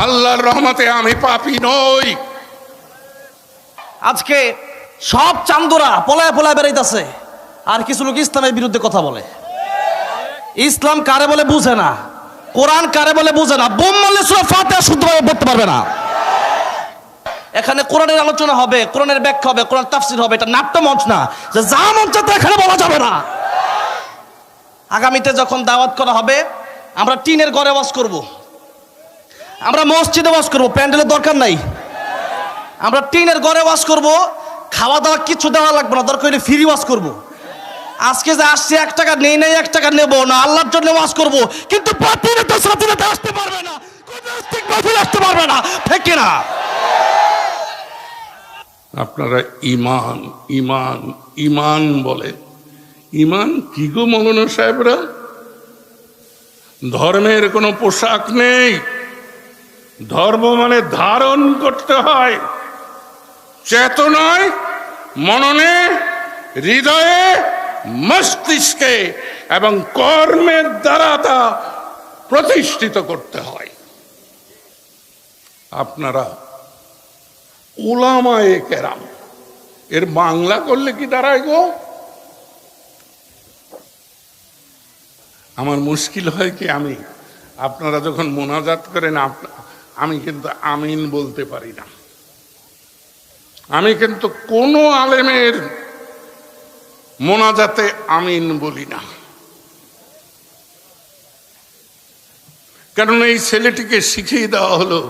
আল্লাহর রহমতে আমি পাপী নই। আজকে সব চান্দুরা পলায় পলায় বেড়াইতেছে, আর কিছু লোক ইসলামের বিরুদ্ধে কথা বলে। ইসলাম কারে বলে বুঝে না, কোরআন কারে বলে বুঝে না। বোম মারলে সূরা ফাতিহা শুদ্ধভাবে পড়তে পারবে না। এখানে কোরআনের আলোচনা হবে, কোরআনের ব্যাখ্যা হবে, কোরআন তাফসীর হবে। এটা নাট্য মঞ্চ না যে যা মন চায় এখানে বলা যাবে না। আগামীতে যখন দাওয়াত করা হবে, আমরা টিনের ঘরে ওয়াজ করব, আমরা মসজিদে ওয়াজ করব, প্যান্ডেলের দরকার নাই। আমরা টিনের ঘরে ওয়াজ করব, খাওয়া দাওয়া কিছু দেওয়া লাগবে না, দরকার হলে ফ্রি ওয়াজ করব। আজকে যে আসছে 1 টাকা নেই নাই, 1 টাকা নেব না, আল্লাহর জন্য ওয়াজ করব। কিন্তু বাতিলেতে সাথীতে আসতে পারবে না, কোন নাস্তিক বাতিল আসতে পারবে না, ঠিক কি না? আপনারা ইমান ইমান ইমান বলেন। ইমান কি গো মৌলানা সাহেবরা? ধর্মের কোনো পোশাক নেই। ধর্ম মানে ধারণ করতে হয়, চেতনায়, মননে, হৃদয়ে, মস্তিষ্কে এবং কর্মের দ্বারা তা প্রতিষ্ঠিত করতে হয়। আপনারা উলামায়ে কেরাম এর বাংলা করলে কি দাঁড়ায় গো? আমার মুশকিল হয় কি, আমি আপনারা যখন মোনাজাত করেন আমি কিন্তু আমিন বলতে পারি না। আমি কিন্তু কোনো আলেমের মোনাজাতে আমিন বলি না, কারণ এই ছেলেটিকে শিখিয়ে দেওয়া হলো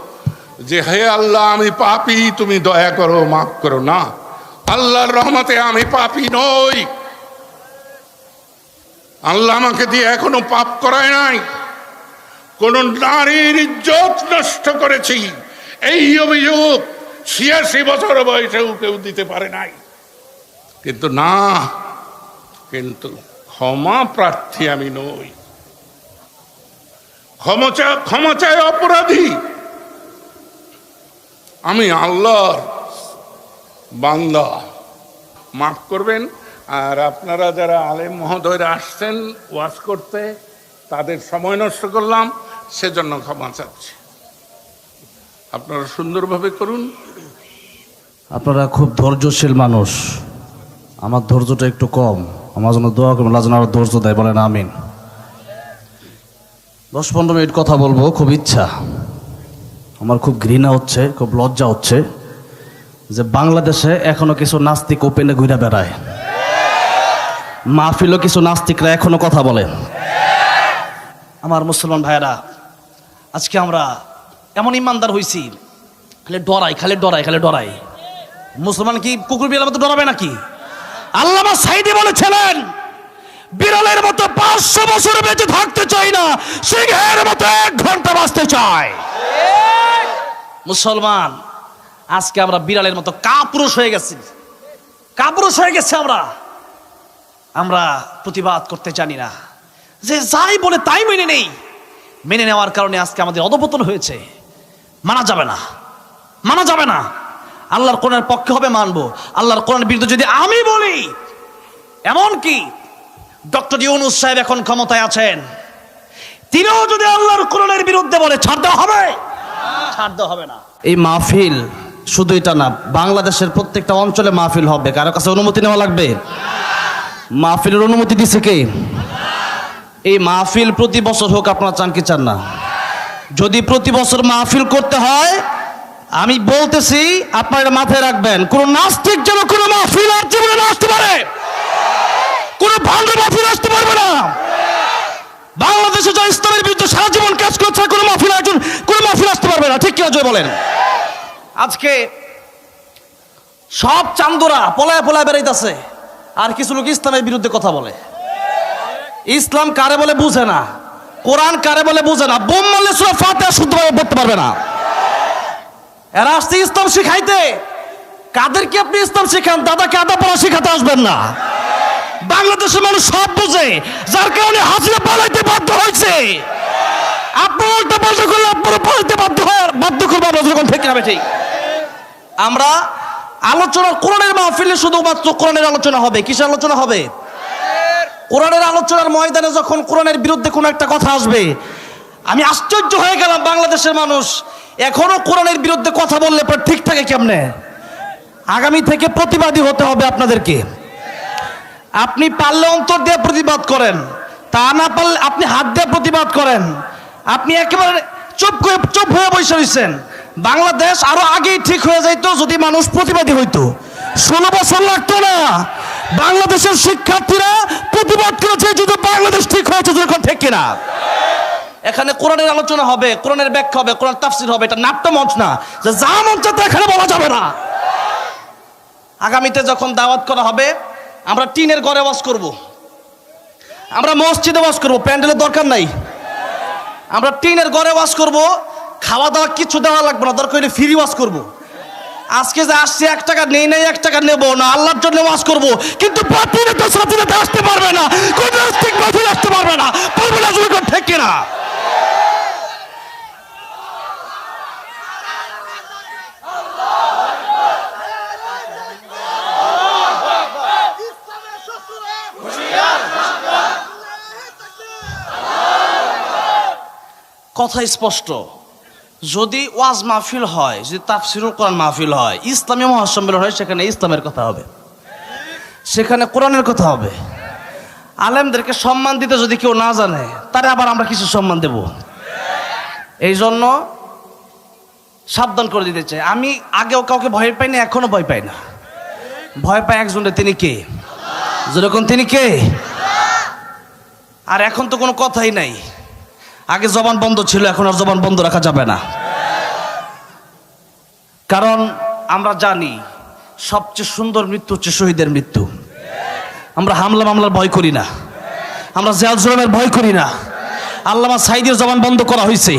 যে হে আল্লাহ আমি পাপী, তুমি দয়া করো, মাফ করো। না, আল্লাহর রহমতে আমি পাপী নই। আল্লাহ আমাকে দিয়ে এখনো পাপ করায় নাই। কোন নারীর ইজ্জত নষ্ট করেছি এই অভিযোগ 86 বছর বয়সেও কেউ দিতে পারে নাই। কিন্তু না, কিন্তু ক্ষমা প্রার্থী আমি নই। ক্ষমা চায় অপরাধী। আমি আল্লাহর বান্দা, মাফ করবেন। আর আপনারা যারা আলেম মহোদয়রা আসছেন ওয়াজ করতে, তাদের সময় নষ্ট করলাম, সেজন্য ক্ষমা চাচ্ছি। আপনারা সুন্দরভাবে করুন। আপনারা খুব ধৈর্যশীল মানুষ, আমার ধৈর্যটা একটু কম। আমার জন্য দোয়া করবেন, আল্লাহ যেন আরো ধৈর্য দেয়, বলেন আমিন। 10-15 মিনিট কথা বলবো, খুব ইচ্ছা। আমার খুব ঘৃণা হচ্ছে, খুব লজ্জা হচ্ছে যে বাংলাদেশে এখনো কিছু নাস্তিক ওপেনে ঘুরে বেড়ায়। মাহফিলও কিছু নাস্তিকরা এখনো কথা বলে। আমার মুসলমান ভাইয়েরা, আজকে আমরা এমন ইমানদার হয়েছি, খালি ডরাই খালি ডরাই খালি ডরাই। মুসলমান কি কুকুর বিড়ালের মতো ডরাবে নাকি? আল্লামা সাঈদী বলেছিলেন, বিড়ালের মতো 500 বছর বেঁচে থাকতে চাই না, সিংহের মতো 1 ঘন্টা বাঁচতে চাই। মুসলমান, আজকে আমরা বিড়ালের মতো কাপুরুষ হয়ে গেছি, কাপুরুষ হয়ে গেছে। আমরা প্রতিবাদ করতে জানি না, যে যাই বলে তাই মেনে নেই। মেনে নেওয়ার কারণে আজকে আমাদের অধঃপতন হয়েছে। মানা যাবে না, মানা যাবে না। আল্লাহর কোরআনের পক্ষে হবে মানবো, আল্লাহর কোরআনের বিরুদ্ধে যদি আমি বলি, এমনকি ডক্টর ইউনূস সাহেব এখন ক্ষমতায় আছেন, তিনিও যদি আল্লাহর কোরআনের বিরুদ্ধে বলে, ছাড় দেওয়া হবে? ছাড় দেওয়া হবে না। এই মাহফিল শুধু এটা না, বাংলাদেশের প্রত্যেকটা অঞ্চলে মাহফিল হবে। কারো কাছে অনুমতি নেওয়া লাগবে? মাহফিলের অনুমতি দিছে কে? এই মাহফিল প্রতি বছর হোক, আপনারা চান কি চান না? যদি প্রতি বছর মাহফিল করতে হয়, আমি বলতেছি আপনারা মাথায় রাখবেন, কোন নাস্তিক যেন কোন মাহফিল আর জীবনে না আসতে পারে, কোন ভালো মাহফিল আসতে পারবে না। বাংলাদেশে যা ইসলামের বিরুদ্ধে সারা জীবন কাজ করছে, কোন মাহফিল আসতে পারবে না, ঠিক কিনা জয় বলেন? আজকে সব চান্দুরা পলায় পলায় বেড়াইতেছে, আর কিছু লোক ইসলামের বিরুদ্ধে কথা বলে। ইসলাম কারে বলে বুঝে না, কোরআন কারে বলে বুঝে না। বোম মারলে সূরা ফাতিহা শুদ্ধভাবে পড়তে পারবে না। এরা আসছে ইসলাম শিখাইতে। কাদেরকে আপনি ইসলাম শিখান? দাদাকে আদা পড়া শিখাতে আসবেন না। বাংলাদেশের মানুষ সব বুঝে, যার কারণে হাসিনা পালাইতে বাধ্য হয়েছে। আপনি উল্টা পাল্টা করলে আপনারা পালাইতে বাধ্য করবো আমরা, যখন ঠিক না ঠিক। আমরা আলোচনা, কোরআনের মাহফিলে শুধুমাত্র কোরআনের আলোচনা হবে। কিসের আলোচনা হবে? কোরআনের আলোচনার ময়দানে যখন কোরআনের বিরুদ্ধে কোনো একটা কথা আসবে, আমি আশ্চর্য হয়ে গেলাম। বাংলাদেশের মানুষ এখনো কোরআনের বিরুদ্ধে কথা বললে পর ঠিক থাকে কেমনে? আগামী থেকে প্রতিবাদী হতে হবে আপনাদেরকে। আপনি পারলে অন্তর দিয়ে প্রতিবাদ করেন, তা না পারলে আপনি হাত দিয়ে প্রতিবাদ করেন। আপনি একেবারে চুপ হয়ে বসে রয়েছেন। বাংলাদেশ আরো আগেই ঠিক হয়ে যাইতো যদি মানুষ প্রতিবাদী হইতো। 16 বছর লাগতো না। বাংলাদেশের শিক্ষার্থীরা প্রতিবাদ করেছে, যদি বাংলাদেশ ঠিক হয়েছে যখন, ঠিক কিনা? এখানে কোরআনের আলোচনা হবে, কোরআনের ব্যাখ্যা হবে, কোরআন তাফসীর হবে। এটা নাট্য মঞ্চ না যে যা মঞ্চ এখানে বলা যাবে না। আগামীতে যখন দাওয়াত করা হবে, আমরা টিনের ঘরে ওয়াজ করব, আমরা মসজিদে ওয়াজ করব, প্যান্ডেলের দরকার নাই। আমরা টিনের ঘরে ওয়াজ করব, খাওয়া দাওয়া কিছু দেওয়া লাগবে না, দরকার হলে ফ্রি ওয়াজ করব। আজকে যে আসছে 1 টাকা নেই নাই, 1 টাকা নেব না, আল্লাহর জন্য ওয়াজ করব। কিন্তু বাতিলে তো সাথীতে আসতে পারবে না, কোন রাস্তিক বাতিল আসতে পারবে না, পারবে না, জোর করে ঠিক কিনা? কথা স্পষ্ট। যদি ওয়াজ মাহফিল হয়, যদি তাফসীরুল কোরআন মাহফিল হয়, ইসলামী মহাসম্মেলন হয়, সেখানে ইসলামের কথা হবে, সেখানে কোরআনের কথা হবে। আলেমদেরকে সম্মান দিতে যদি কেউ না জানে, তারে আবার আমরা কিছু সম্মান দেব। এই জন্য সাবধান করে দিতে চাই। আমি আগেও কাউকে ভয় পাই না, এখনো ভয় পাই না। ভয় পাই একজনের, তিনি কে? যেরকম তিনি কে? আর এখন তো কোনো কথাই নাই। আগে জবান বন্ধ ছিল, এখন আর জবান বন্ধ রাখা যাবে না। কারণ আমরা জানি সবচেয়ে সুন্দর মৃত্যু হচ্ছে শহীদের মৃত্যু। আমরা হামলা মামলার ভয় করি না, আমরা জেল জুলুমের ভয় করি না। আল্লামা সাইদের জবান বন্ধ করা হয়েছে,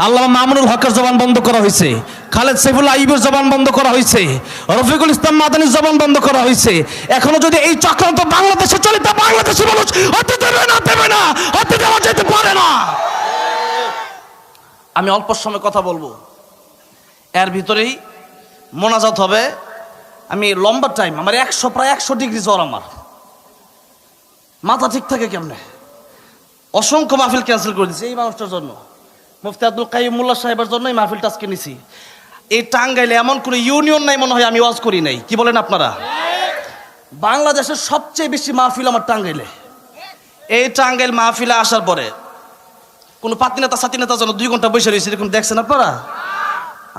আল্লামা মামুনুল হকের জবান বন্ধ করা হয়েছে, খালেদ সাইফুল্লাহ আইয়ুবের জবান বন্ধ করা হয়েছে, রফিকুল ইসলাম মাদানির জবান বন্ধ করা হয়েছে। এখনো যদি এই চক্রান্ত বাংলাদেশে চলে, তা বাংলাদেশি মানুষ হতে দেবে না, দেবে না, হতে দেওয়া যেতে পারে না। আমি অল্প সময় কথা বলবো, এর ভিতরেই মোনাজাত হবে। আমি লম্বা টাইম, আমার প্রায় 100 ডিগ্রি জ্বর, আমার মাথা ঠিক থাকে কেমনে? অসংখ্য মাহফিল ক্যান্সেল করে দিয়েছি এই মানুষটার জন্য। মুফতি আব্দুল কাইয়ুম মোল্লা সাহেবের জন্য এই মাহফিলটা আজকে নিছি। এই টাঙ্গাইলে এমন কোনো ইউনিয়ন নাই মনে হয় আমি ওয়াজ করি নাই। কি বলেন আপনারা? বাংলাদেশের সবচেয়ে বেশি মাহফিল আমার টাঙ্গাইলে। এই টাঙ্গাইল মাহফিলে আসার পরে কোনো পাতি নেতা সাথী নেতা যেন 2 ঘন্টা বসে রয়েছে, এরকম দেখছেন আপনারা?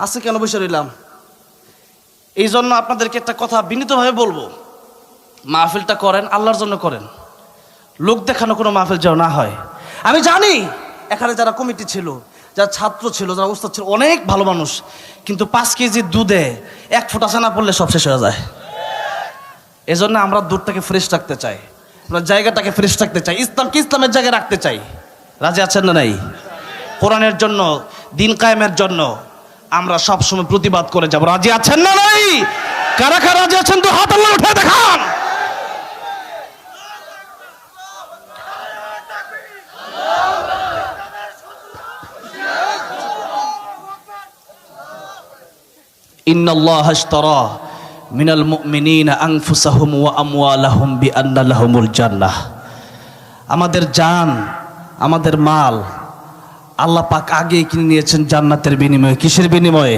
আছে কেন বসে রইলাম? এই জন্য আপনাদেরকে একটা কথা বিনীতভাবে বলবো, মাহফিলটা করেন, আল্লাহর জন্য করেন। লোক দেখানো কোনো মাহফিল যেন না হয়। আমি জানি এখানে যারা কমিটি ছিল, যারা ছাত্র ছিল, যারা উস্তাদ ছিল, অনেক ভালো মানুষ, কিন্তু 5 কেজি দুধে 1 ফোঁটা ছানা পড়লে সব শেষ হয়ে যায়। এজন্য আমরা দুধটাকে ফ্রেশ রাখতে চাই, আমরা জায়গাটাকে ফ্রেশ রাখতে চাই, ইসলামকে ইসলামের জায়গায় রাখতে চাই। রাজি আছেন না নাই? কোরআনের জন্য, দিন কায়েমের জন্য আমরা সবসময় প্রতিবাদ করে যাব। রাজি আছেন না নাই? কারা কারা রাজি আছেন তো হাত আল্লাহ উঠে দেখান। ইন্নাল্লাহা আশতারা মিনাল মুমিনিনা আনফুসাহুম ওয়া আমওয়ালাহুম বিআন্না লাহুমুল জান্নাহ। আমাদের জান, আমাদের মাল আল্লাহ পাক আগে কিনে নিয়েছেন জান্নাতের বিনিময়ে। কিসের বিনিময়ে?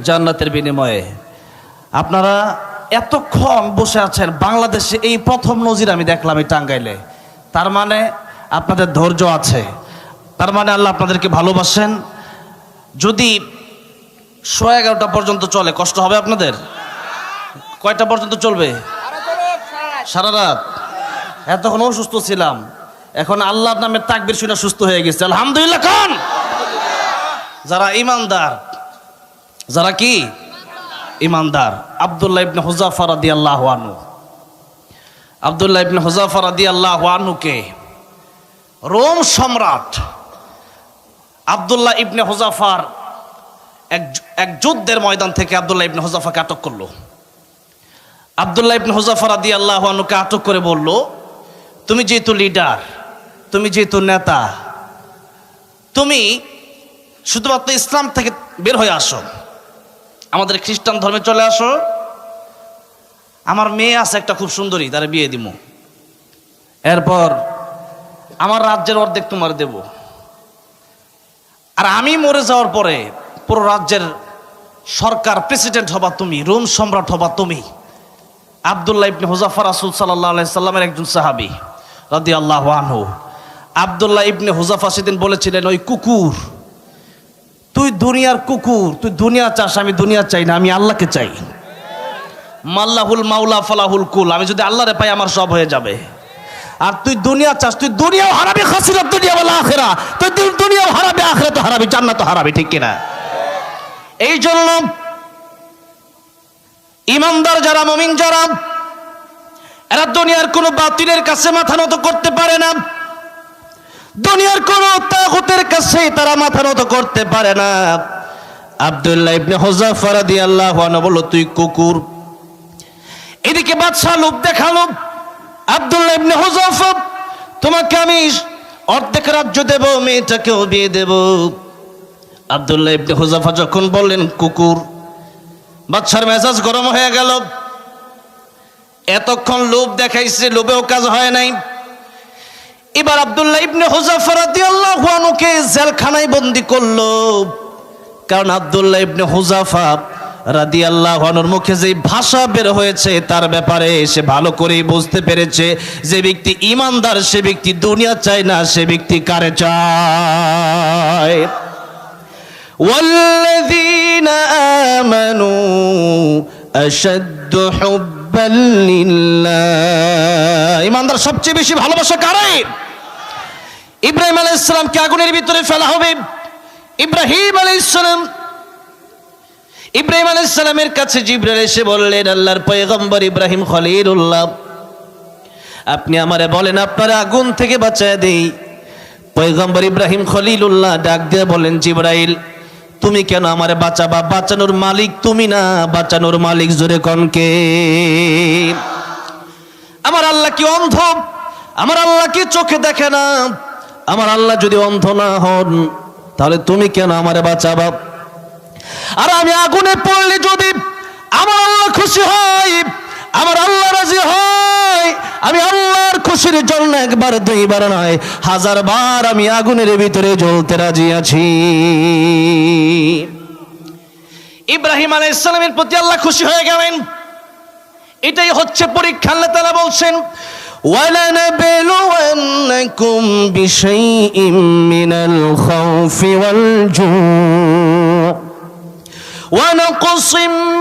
জান্নাতের বিনিময়ে। আপনারা এতক্ষণ বসে আছেন, বাংলাদেশে এই প্রথম নজির আমি দেখলাম এই টাঙ্গাইলে। তার মানে আপনাদের ধৈর্য আছে, তার মানে আল্লাহ আপনাদেরকে ভালোবাসেন। যদি 11:30 পর্যন্ত চলে, কষ্ট হবে আপনাদের? কয়টা পর্যন্ত চলবে? সারা রাত। এতক্ষণ অসুস্থ ছিলাম, এখন আল্লাহর নামের তাকবীর শুনে সুস্থ হয়ে গেছে, আলহামদুলিল্লাহ। কোন যারা ইমানদার, যারা কি ইমানদার, আব্দুল্লাহ ইবনে হুযাফা রাদিয়াল্লাহু আনহু, আব্দুল্লাহ ইবনে হুযাফা রাদিয়াল্লাহু আনহুকে রোম সম্রাট আব্দুল্লাহ ইবনে হুযাফার এক যুদ্ধের ময়দান থেকে আব্দুল্লাহ ইবনে হুযাফাকে আটক করলো। আব্দুল্লাহ ইবনে হুযাফা রাদিয়াল্লাহু আনহুকে আটক করে বলল, তুমি যেহেতু লিডার, তুমি যেহেতু নেতা, তুমি শুধুমাত্র ইসলাম থেকে বের হয়ে আসো, আমাদের খ্রিস্টান ধর্মে চলে আসো। আমার মেয়ে আছে একটা খুব সুন্দরী, তারে বিয়ে দিব, এরপর আমার রাজ্যের অর্ধেক তোমার দেব, আর আমি মরে যাওয়ার পরে পুরো রাজ্যের সরকার প্রেসিডেন্ট হবা তুমি, রোম সম্রাট হবা তুমি। আব্দুল্লাহ ইবনে হুযাফা রাসূল সাল্লাল্লাহু আলাইহি সাল্লামের একজন সাহাবী রাদিয়াল্লাহু আনহু। আব্দুল্লাহ ইবনে হুযাফা সেদিন বলেছিলেন, ওই কুকুর, তুই দুনিয়ার কুকুর, তুই দুনিয়া চাস, আমি দুনিয়া চাই না, আমি আল্লাহকে চাই। মাল্লাহুল মাওলা ফালাহুল কুল, আমি যদি আল্লাহরে পাই আমার সব হয়ে যাবে। আর তুই দুনিয়া চাস, তুই দুনিয়াও হারাবি, খাসিরাত দুনিয়া ওয়াল আখিরা, তুই দুনিয়াও হারাবি, আখিরাত হারাবি, জান্নাত হারাবি, ঠিক কিনা? এই জন্য ইমানদার যারা, মুমিন যারা, এরা দুনিয়ার কোনো বাতিলের কাছে মাথা নত করতে পারে না, দুনিয়ার কোন তাগুতের কাছে তারা মাথা নত করতে পারে না। আব্দুল্লাহ ইবনে হুযাফা রাদিয়াল্লাহু আনহু বলল, তুই কুকুর। এদিকে বাদশা লোভ দেখালো, আব্দুল্লাহ ইবনে হুযাফা, তোমাকে আমি অর্ধেক রাজ্য দেব, মেয়েটাকেও বিয়ে দেব। আব্দুল্লাহ ইবনে হুযাফা যখন বললেন কুকুর, বাদশার মেজাজ গরম হয়ে গেল। এতক্ষণ লোভ দেখাইছে, লোভেও কাজ হয় নাই। এবার আব্দুল্লাহ ইবনে হুযাফা রাদিয়াল্লাহু আনহুকে জেলখানায় বন্দী করলো। কারণ আব্দুল্লাহ ইবনে হুযাফা রাদিয়াল্লাহু আনহুর মুখে যে ভাষা বের হয়েছে তার ব্যাপারে সে ভালো করেই বুঝতে পেরেছে, যে ব্যক্তি ঈমানদার সে ব্যক্তি দুনিয়া চায় না, সে ব্যক্তি কারে চায়। ওয়াল্লাযীনা আমানু আশাদ্দু হুব্বান লিল্লাহ, ঈমানদার সবচেয়ে বেশি ভালোবাসা কারে? ইব্রাহিম আলাইহিস সালামকে আগুনের ভিতরে ফেলা হবে। ইব্রাহিম আলাইহিস সালামের কাছে জিবরাইল এসে বললেন, আল্লাহর পয়গম্বর ইব্রাহিম খলিলুল্লাহ, আপনি আমারে বলেন আপনার আগুন থেকে বাঁচায় দেই। পয়গম্বর ইব্রাহিম খলিলুল্লাহ ডাক দিয়ে বলেন, জিবরাইল তুমি কেন আমারে বাঁচাবা? বাঁচানোর মালিক তুমি না, বাঁচানোর মালিক জোরে কনকে। আমার আল্লাহ কি অন্ধ? আমার আল্লাহ কি চোখে দেখে না? আমার আল্লাহ যদি অন্ধ না হন তাহলে তুমি কেন আমারে বাঁচাবা? আর আমি আগুনে পড়লে যদি আমার আল্লাহ খুশি হয়, আমার আল্লাহ রাজি হয়, আমি আল্লাহর খুশির জন্য একবার দুইবার নয় 1000 বার আমি আগুনের ভিতরে জ্বলতে রাজি আছি। ইব্রাহিম আলাইহিস সালামের প্রতি আল্লাহ খুশি হয়ে গেলেন। এটাই হচ্ছে পরীক্ষা। আল্লাহ তাআলা বলছেন, وَلَنَبْلُوَنَّكُمْ بِشَيْءٍ مِّنَ الْخَوْفِ وَالْجُوعِ وَنَقْصٍ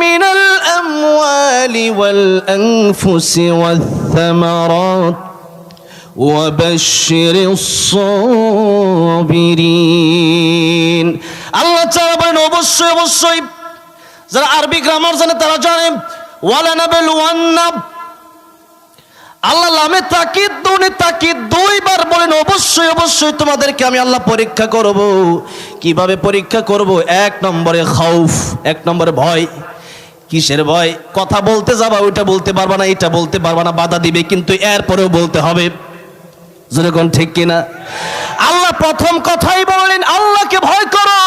مِّنَ الْأَمْوَالِ وَالْأَنفُسِ وَالثَّمَرَاتِ وَبَشِّرِ الصَّابِرِينَ। আল্লাহ তাআলা বলেন, অবশ্যই অবশ্যই, যারা আরবি গ্রামার জানে তারা জানে, ওয়ালানাবলুওয়ান্না, আল্লাহ লামে তাকিদ, তাকিদ দুইবার বলেন, অবশ্যই অবশ্যই তোমাদেরকে আমি আল্লাহ পরীক্ষা করব। কিভাবে পরীক্ষা করব? 1 নম্বরে খাউফ, 1 নম্বরে ভয়। কিসের ভয়? কথা বলতে যাবা, ওইটা বলতে পারবা না, এটা বলতে পারবা না, বাধা দিবে, কিন্তু এরপরেও বলতে হবে। যেরকম ঠিক কিনা? আল্লাহ প্রথম কথাই বললেন, আল্লাহকে ভয় করো।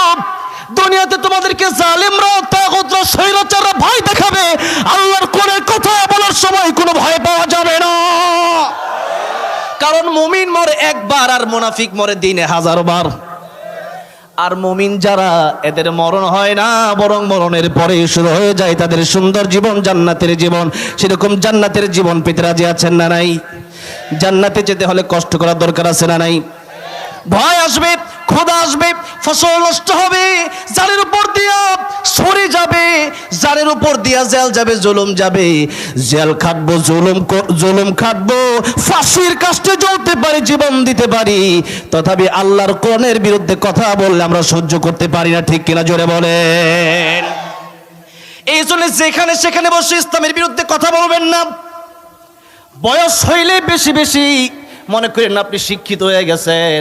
দুনিয়াতে তোমাদেরকে জালেমরা, তাগুতরা, স্বৈরাচাররা ভয় দেখাবে, আল্লাহর কোরআনের কথা বলার সময় কোনো ভয় পাওয়া যাবে না। কারণ মুমিন মরে একবার আর মুনাফিক মরে দিনে 1000 বার। আর মুমিন যারা, এদের মরণ হয় না, বরং মরণের পরে শুরু হয়ে যায় তাদের সুন্দর জীবন, জান্নাতের জীবন। সেরকম জান্নাতের জীবন পেতে রাজি আছেন না নাই? জান্নাতে যেতে হলে কষ্ট করার দরকার আছে না নাই? ভয় আসবে, ক্ষুধা আসবে, ফসল নষ্ট হবে, জালের উপর দিয়া সরে যাবে, জালের উপর দিয়া জেল যাবে, জুলুম যাবে, জেল খাটবো, জুলুম খাটবো, ফাঁসির কাস্টে জ্বলতে পারি, জীবন দিতে পারি, তথাপি আল্লাহর কোরআনের বিরুদ্ধে কথা বললে আমরা সহ্য করতে পারি না, ঠিক কিনা? জোরে বলেন। এই জন্য যেখানে সেখানে বসে ইসলামের বিরুদ্ধে কথা বলবেন না। বয়স হইলে বেশি বেশি মনে করেন আপনি শিক্ষিত হয়ে গেছেন,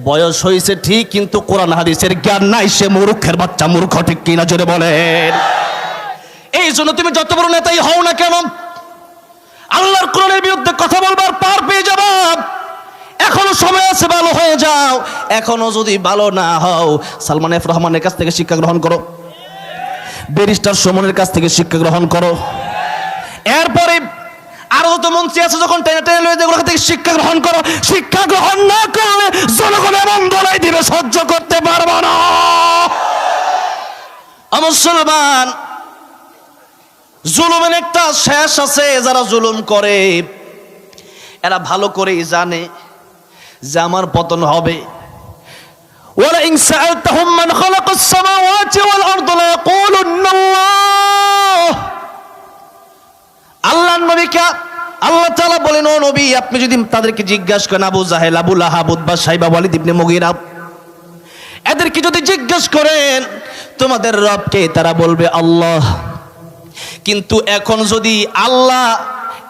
বয়স হয়েছে ঠিক, কিন্তু কোরআন হাদিসের জ্ঞান নাই, সে মূর্খের বাচ্চা, মূর্খ, ঠিক কিনা? জোরে বলেন। এই জন্য তুমি যত বড় নেতাই হও না কেন, আল্লাহর কোরআনের বিরুদ্ধে কথা বলবার পার পেয়ে যাবা। এখনো সময় আছে, ভালো হয়ে যাও। এখনো যদি ভালো না হও, সালমান এফ রহমানের কাছ থেকে শিক্ষা গ্রহণ করো, ব্যারিস্টার সুমনের কাছ থেকে শিক্ষা গ্রহণ করো। এরপরে আরো তো মন্ত্রী আছে, যখন টেনে টেনে লয়ে যেগুলো থেকে শিক্ষা গ্রহণ করো। শিক্ষা গ্রহণ না করলে জনগণ এমন বলাই দিবে, সহ্য করতে পারবো না। মুসলমান, জুলুমের একটা শেষ আছে। যারা জুলুম করে এরা ভালো করেই জানে যে আমার পতন হবে। ওয়ালা ইন সাআলতাহুম মান খালাকাস সামাওয়াতি ওয়াল আরদা লায়াকুলুন্না আল্লাহ। আল্লাহর নবীকে আল্লাহ তাআলা বলেন, ও নবী, আপনি যদি তাদেরকে জিজ্ঞাসা করেন, আবু জাহেল, আবু লাহাব, উতবা, সাইবা, ওয়ালিদ ইবনে মুগীরা, এদেরকে যদি জিজ্ঞাসা করেন তোমাদের রবকে, তারা বলবে আল্লাহ। কিন্তু এখন যদি আল্লাহ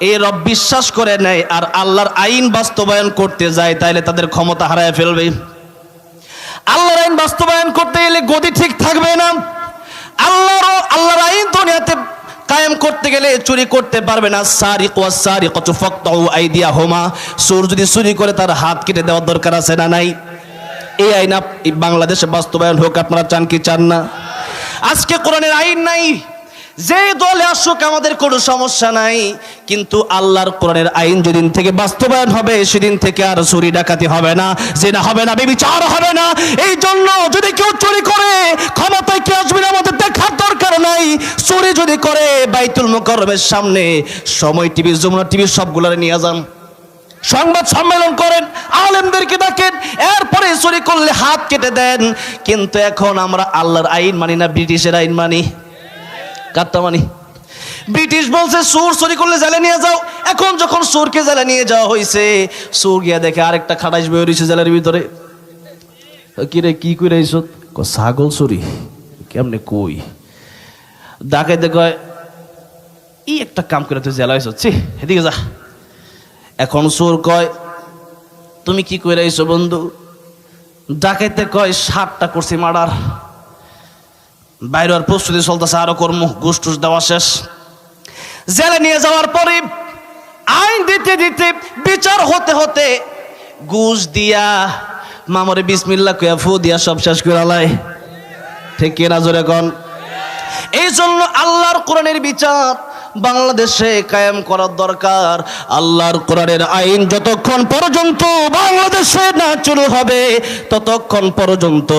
এই রব বিশ্বাস করে নেয় আর আল্লাহর আইন বাস্তবায়ন করতে যায়, তাহলে তাদের ক্ষমতা হারায় ফেলবে। আল্লাহর আইন বাস্তবায়ন করতে গেলে গদি ঠিক থাকবে না। আল্লাহর আইন দুনিয়াতে কায়েম করতে গেলে চুরি করতে পারবে না। সারিকু ওয়াস সারিকাতু ফাকতাউ আইদিয়াহুমা, চোর যদি চুরি করে তার হাত কেটে দেওয়ার দরকার আছে না নাই? এই আইন বাংলাদেশে বাস্তবায়ন হোক, আপনারা চান কি চান না? আজকে কোরআনের আইন নাই, যে দলে আসুক আমাদের কোনো সমস্যা নাই, কিন্তু আল্লাহর কোরআনের আইন যেদিন থেকে বাস্তবায়ন হবে সেদিন থেকে আর চুরি ডাকাতি হবে না, জিনা হবে না, ব্যভিচার হবে না। এই জন্য যদি কেউ চুরি করে ক্ষমতায় কে আসবে আমাদের দেখার দরকার নাই। চুরি যদি করে বাইতুল মুকাররমের সামনে সময় টিভি, যমুনা টিভি সবগুলোরে নিয়ে যান, সংবাদ সম্মেলন করেন, আলেমদেরকে ডাকেন, এরপরে চুরি করলে হাত কেটে দেন। কিন্তু এখন আমরা আল্লাহর আইন মানি না, ব্রিটিশের আইন মানি। কাটটা মানি। ব্রিটিশ বলছে চোর চুরি করলে জেলে নিয়ে যাও। এখন যখন চোরকে জেলে নিয়ে যাওয়া হয়েছে, চোর গিয়া দেখে আরেকটা খাটাইশ বই রয়েছে জেলের ভিতরে। কিরে কি কই রাইছ? ছাগল চুরি। কেমনে কই? ডাকাইতে কয়, ই একটা কাম করে তুই জেলা হয়েছ, ছি এদিকে যা। এখন চোর কয়, তুমি কি কই রাইছ বন্ধু? ডাকাইতে কয়, 7টা করছি মার্ডার, বাইরে আর প্রস্তুতি চলতেছে, আরো কর্ম, ঘুষ টুস দেওয়া শেষ। জেলে নিয়ে যাওয়ার পরে আইন দিতে দিতে বিচার হতে হতে ঘুষ দিয়া মামরে বিসমিল্লাহ কইয়া ফু দিয়া সব শেষ করে আলায়। ঠিক কিনা জোরে কোন? এই জন্য আল্লাহর কোরআনের বিচার বাংলাদেশে কায়েম করার দরকার। আল্লাহর কোরআনের আইন যতক্ষণ পর্যন্ত বাংলাদেশে না চালু হবে ততক্ষণ পর্যন্ত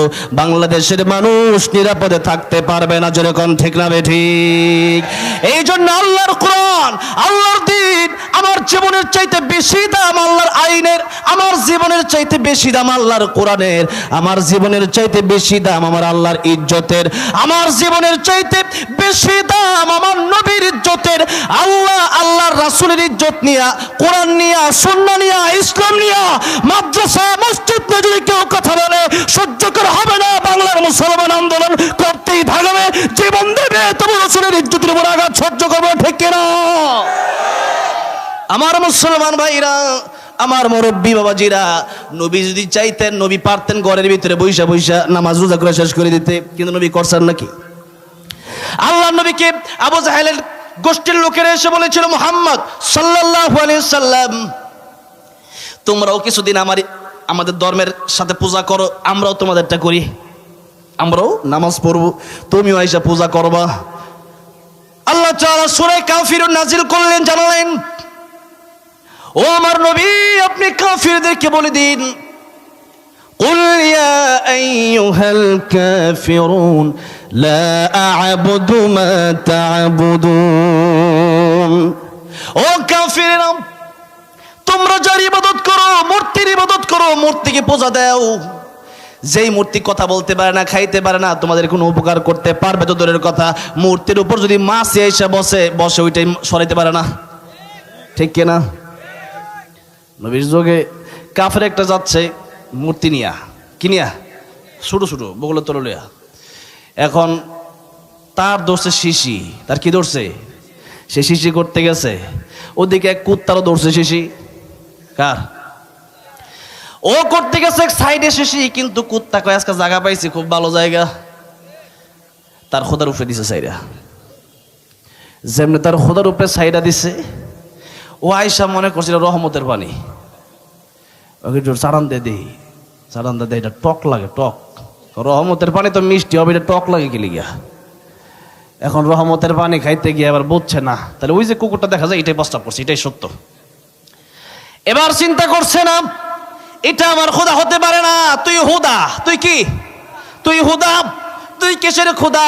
বাংলাদেশের মানুষ নিরাপদে থাকতে পারবে না। যেরকম ঠিক না ঠিক? এই জন্য আল্লাহর কোরআন, আল্লাহর দ্বীন আমার জীবনের চাইতে বেশি দাম আল্লাহর আইনের, আমার জীবনের চাইতে বেশি দাম আল্লাহর কোরআনের, আমার জীবনের চাইতে বেশি দাম আমার আল্লাহর ইজ্জতের, আমার জীবনের চাইতে বেশি দাম আমার নবীর ইজ্জত। আল্লাহর রাসূলের ইজ্জত নিয়া, কোরআন নিয়া, সুন্নাহ নিয়া, ইসলাম নিয়া, মাদ্রাসা মসজিদ নিয়ে যদি কেউ কথা বলে সহ্য করা হবে না। বাংলার মুসলমান আন্দোলন করতেই থাকবে, জীবন দেবে, তবু রাসূলের ইজ্জতের উপর আঘাত সহ্য করবে। ঠিক কিনা? আমার মুসলমান ভাইরা, আমার মুরব্বী বাবাজিরা, নবী যদি চাইতেন, নবী পারতেন ঘরের ভিতরে বৈশা বৈশা নামাজ রোজা করে শেষ করে দিতে, কিন্তু নবী করছেন নাকি? আল্লাহ নবীকে আবু জাহেলের গোষ্ঠীর লোকেরা এসে বলেছিল, মুহাম্মদ সাল্লাল্লাহু আলাইহি সাল্লাম, তোমরাও কিছুদিন আমাদের ধর্মের সাথে পূজা করো, আমরাও তোমাদেরটা করি, আমরাও নামাজ পড়ব, তুমিও আইসা পূজা করবা। আল্লাহ তাআলা সূরা কাফিরুন নাজিল করলেন, জানালেন, ও আমার নবী, আপনি কাফিরদেরকে বলে দিন, কুল ইয়া আইয়ুহাল কাফিরুন লা আ'বুদু মা তা'বুদুন। ও কাফিররা, তোমরা যার ইবাদত করো, মূর্তির ইবাদত করো, মূর্তিকে পূজা দাও, যেই মূর্তি কথা বলতে পারে না, খাইতে পারে না, তোমাদের কোনো উপকার করতে পারবে তো দূরের কথা, মূর্তির উপর যদি মাছ এসে বসে ওইটাই সরাইতে পারে না। ঠিক কিনা? নবীর যুগে কাফের একটা যাচ্ছে মূর্তি নিয়া, কি নিয়া, ছোট ছোট বগলের তলে লিয়া। এখন তার ধরছে শিশি, তার কি ধরছে? সে শিশি করতে গেছে, ওদিকে এক কুত্তারও ধরছে শিশি। কার? ও করতে গেছে সাইডে শিশি, কিন্তু কুত্তা কয় আজকে জায়গা পাইছি, খুব ভালো জায়গা, তার খোদার উপরে দিছে সাইডা। যেমনি তার খোদার উপরে সাইডা দিছে, ও আয়সা মনে করছিল রহমতের পানি, ওকে চারান দে দেই, চারান দে, এটা টক লাগে, টক। রহমতের পানি তো মিষ্টি হবে, এটা টক লাগে কি লিগা? এখন রহমতের পানি খাইতে গিয়ে আবার বুঝছে না, তাহলে ওই যে কুকুরটা দেখা যায় এটাই প্রস্তাব করছে, এটাই সত্য। এবার চিন্তা করছে না, এটা আমার খোদা হতে পারে না, তুই হুদা, তুই কি, তুই হুদা, তুই কিসের খোদা?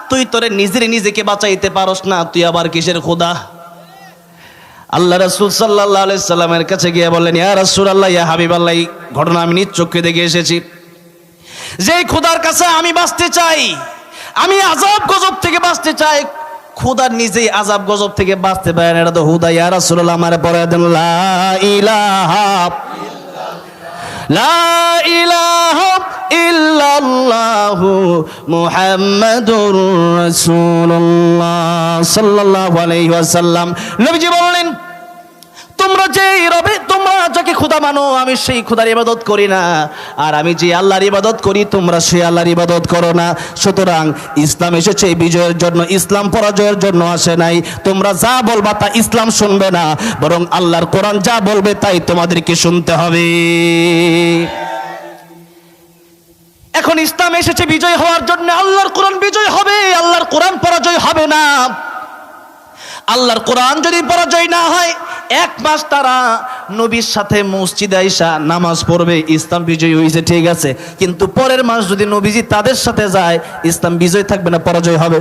তুই তোরে নিজেকে বাঁচাইতে পারস না, তুই আবার কিসের খোদা? আল্লাহ রাসূল সাল্লাল্লাহু আলাইহি সাল্লামের কাছে গিয়ে বললেন, ইয়া রাসূলুল্লাহ, ইয়া হাবিবাল্লাহ, এই ঘটনা আমি নিজ চোখে দেখে এসেছি। যেই খোদার কাছে আমি বাঁচতে চাই, আমি আযাব গজব থেকে বাঁচতে চাই, খোদা নিজেই আযাব গজব থেকে বাঁচতে পারে না। এটা তো হুদা। ইয়া রাসূলুল্লাহ, আমারে পড়ে দেন লা ইলাহা লা ইলাহা ইল্লাল্লাহু মুহাম্মাদুর রাসূলুল্লাহ সাল্লাল্লাহু আলাইহি ওয়াসাল্লাম। নবীজি বললেন, তোমরা যাকে খোদা মানো, আমি সেই খোদার ইবাদত করি না, আর আমি যে আল্লাহর ইবাদত করি, তোমরা সেই আল্লাহর ইবাদত করো না। সুতরাং ইসলাম এসেছে বিজয়ের জন্য, ইসলাম পরাজয়ের জন্য আসে নাই। তোমরা যা বলবা তা ইসলাম শুনবে না, বরং আল্লাহর কোরআন যা বলবে তাই তোমাদেরকে শুনতে হবে। এখন ইসলাম এসেছে বিজয় হওয়ার জন্য, আল্লাহর কোরআন বিজয় হবে, আল্লাহর কোরআন পরাজয় হবে না। আল্লাহর কোরআন যদি পরাজয় না হয়, এক মাস তারা নবীর সাথে মসজিদে আইসা নামাজ পড়বে, ইসলাম বিজয় হয়েছে, ঠিক আছে। কিন্তু পরের মাস যদি নবীজি তাদের সাথে যায়, ইসলাম বিজয় থাকবে না, পরাজয় হবে।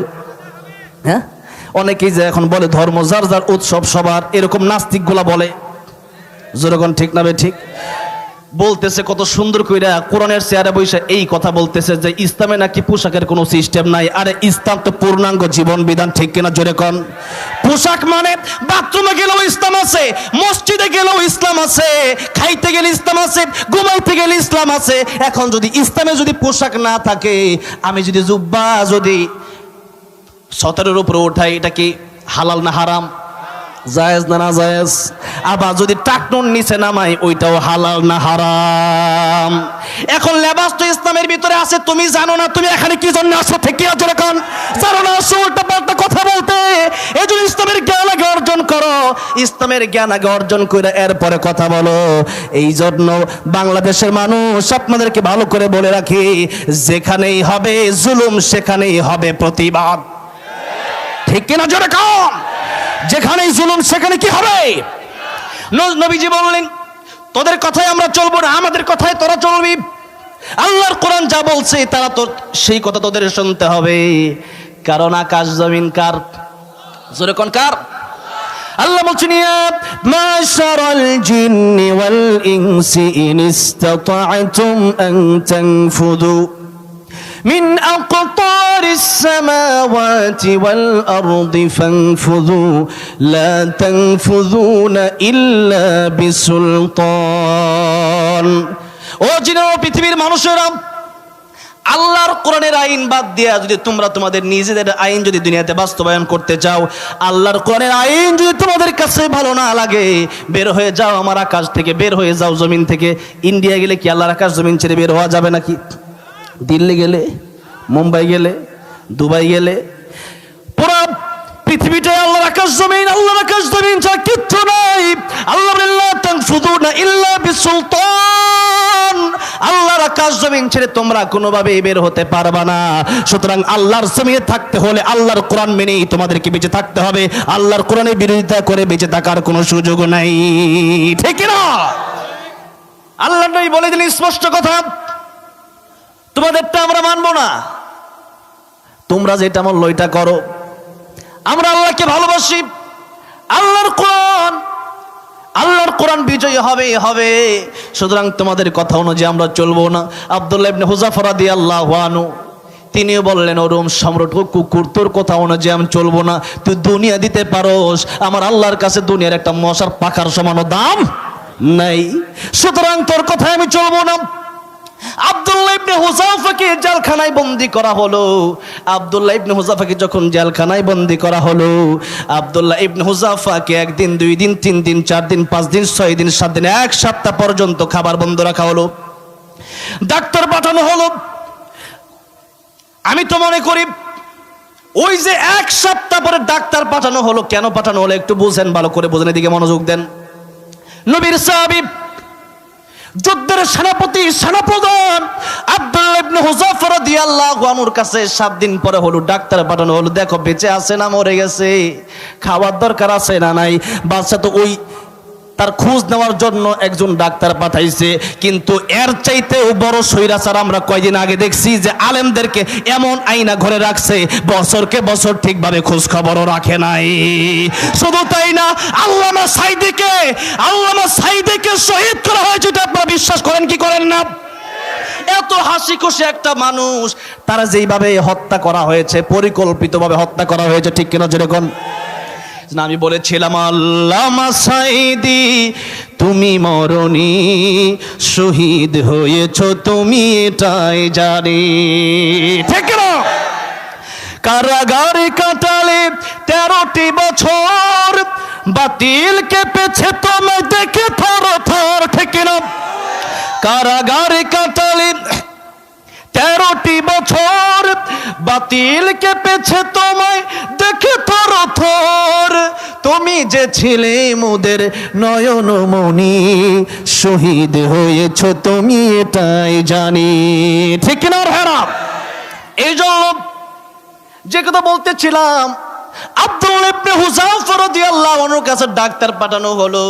হ্যাঁ, অনেকেই যে এখন বলে ধর্ম যার যার, উৎসব সবার, এরকম নাস্তিকগুলা বলে, যেরকম ঠিক না বে ঠিক বলতেছে কত সুন্দর কইরা কোরআনের চেয়ারে বসে এই কথা বলতেছে যে ইসলামে নাকি পোশাকের কোনো সিস্টেম নাই। আরে ইসলাম তো পূর্ণাঙ্গ জীবন বিধান, ঠিক কিনা জোরে কোন? পোশাক মানে বাথরুমে গেলেও ইসলাম আছে, মসজিদে গেলেও ইসলাম আছে, খাইতে গেলে ইসলাম আছে, ঘুমাইতে গেলে ইসলাম আছে। এখন যদি ইসলামে যদি পোশাক না থাকে, আমি যদি জুব্বা যদি 17-এর উপরে উঠাই, এটা কি হালাল না হারাম? জায়েজ না না জায়েজ? আবার যদি টাকনুন নিচে নামাই, ওইটাও হালাল না হারাম? এখন লেবাস তো ইসলামের ভিতরে আছে, তুমি জানো না তুমি এখানে কি জন্য আসো, ঠিক কি আছে? এখন জানো না, আসো উল্টা পাল্টা কথা বলতে। এই জন্য ইসলামের জ্ঞান আগে অর্জন করো, ইসলামের জ্ঞান আগে অর্জন করে এরপরে কথা বলো। এই জন্য বাংলাদেশের মানুষ আপনাদেরকে ভালো করে বলে রাখি, যেখানেই হবে জুলুম সেখানেই হবে প্রতিবাদ, ঠিক কিনা জোরে কম? যেখানেই জুলুম সেখানে কি হবে? নবীজি বললেন, তোদের কথায় আমরা চলবো না, আমাদের কথায় তোরা চলবি। আল্লাহর কোরআন যা বলছে তারা তো সেই কথা তোদের শুনতে হবে, কারণ আকাশ জমিন কার? জোরে কোন কার? আল্লাহ বলছেন, ইয়া মাশারাল জিন্নি ওয়াল ইনসি ইন ইসতাতা'তুম আন তানফুযু من أقطار السماوات والأرض فانفذوا لا تنفذون إلا بسلطان। ও জিন ও পৃথিবীর মানুষেরা, আল্লাহর কোরআনের আইন বাদ দিয়া যদি তোমরা তোমাদের নিজেদের আইন যদি দুনিয়াতে বাস্তবায়ন করতে চাও, আল্লাহর কোরআনের আইন যদি তোমাদের কাছে ভালো না লাগে, বের হয়ে যাও আমার আকাশ থেকে, বের হয়ে যাও জমিন থেকে। ইন্ডিয়া গেলে কি আল্লাহর আকাশ জমিন ছেড়ে বের হওয়া যাবে নাকি? দিল্লি গেলে, মুম্বাই গেলে, দুবাই গেলে, পুরো পৃথিবীটাই আল্লাহর আকাশ জমিন, আল্লাহর আকাশ জমিন ছাড়া কিচ্ছু নাই। আল্লাহ লা তানফুযুনা ইল্লা বিসুলতান। আল্লাহর আকাশ জমিন ছেড়ে তোমরা কোনোভাবে বের হতে পারবা না। সুতরাং আল্লাহর জমিনে থাকতে হলে আল্লাহর কোরআন মেনেই তোমাদেরকে বেঁচে থাকতে হবে। আল্লাহর কোরআনের বিরোধিতা করে বেঁচে থাকার কোনো সুযোগ নাই, ঠিক না? আল্লাহ নবী বলে দিলেন স্পষ্ট কথা, তোমাদেরটা আমরা মানবো না, তোমরা যেটা বললো ওইটা করো। আমরা আল্লাহকে ভালোবাসি, আল্লাহর কোরআন বিজয়ী হবে। সুতরাং তোমাদের কথা অনুযায়ী আমরা চলবো না। আব্দুল্লাহ ইবনে হুযাফা রাদিয়াল্লাহু আনহু তিনিও বললেন, ও রোম সম্রাট কুকুর, তোর কথা অনুযায়ী আমি চলবো না। তুই দুনিয়া দিতে পারোস, আমার আল্লাহর কাছে দুনিয়ার একটা মশার পাখার সমানও দাম নাই, সুতরাং তোর কথায় আমি চলবো না। আব্দুল্লাহ ইবনে হুযাফাকে জেলখানায় বন্দী করা হলো। আব্দুল্লাহ ইবনে হুযাফাকে যখন জেলখানায় বন্দী করা হলো, আব্দুল্লাহ ইবনে হুযাফাকে 1 দিন 2 দিন 3 দিন 4 দিন 5 দিন 6 দিন 7 দিন 1 সপ্তাহ পর্যন্ত খাবার বন্ধ রাখা হলো। ডাক্তার পাঠানো হলো। আমি তো মনে করি ওই যে 1 সপ্তাহ পরে ডাক্তার পাঠানো হলো, কেন পাঠানো হলো একটু বুঝেন, ভালো করে বুঝেন, এদিকে মনোযোগ দেন। নবীর সাহাবী, যুদ্ধের সেনাপ্রধান আব্দুল্লাহ ইবনে হুযাফা রাদিয়াল্লাহু আনহুর কাছে 7 দিন পরে হলো ডাক্তার পাঠানো হলো, দেখো বেঁচে আছে না মরে গেছে, খাওয়ার দরকার আছে না নাই। বাচ্চা তো ওই তার খোঁজ নেওয়ার জন্য একজন ডাক্তার পাঠাইছে, কিন্তু এর চাইতেও বড় স্বৈরাচার আমরা কয়দিন আগে দেখছি যে আলেমদেরকে এমন আইনা ঘরে রাখছে, বছরকে বছর ঠিকভাবে খোঁজ খবরও রাখে নাই। শুধু তাই না, আল্লামা সাঈদীকে শহীদ করা হয়েছে, এটা আপনারা বিশ্বাস করেন কি করেন না? এত হাসি খুশি একটা মানুষ, তারা যেইভাবে হত্যা করা হয়েছে, পরিকল্পিতভাবে হত্যা করা হয়েছে, ঠিক কিনা যেরকম আমি বলেছিলাম, আল্লামা সাঈদী তুমি মরণি, শহীদ হয়েছ তুমি এটাই জানি, ঠিক না? কারাগারে কাটালে 13টি বছর, বাতিল কেঁপেছে তোমায় দেখে থর থর, ঠিক না? কারাগারে কাটালে 13টি বছর, বাতিল কেঁপেছে তোমায় দেখে থর থর, তুমি যে ছিলে মোদের নয়নমণি, শহীদ হয়েছ তুমি এটাই জানি, ঠিক না? হ্যাঁ, এই জন্য যে কথা বলতেছিলাম, আব্দুল্লাহ ইবনে হুযাফা রাদিয়াল্লাহু আনহুর কাছে ডাক্তার পাঠানো হলো।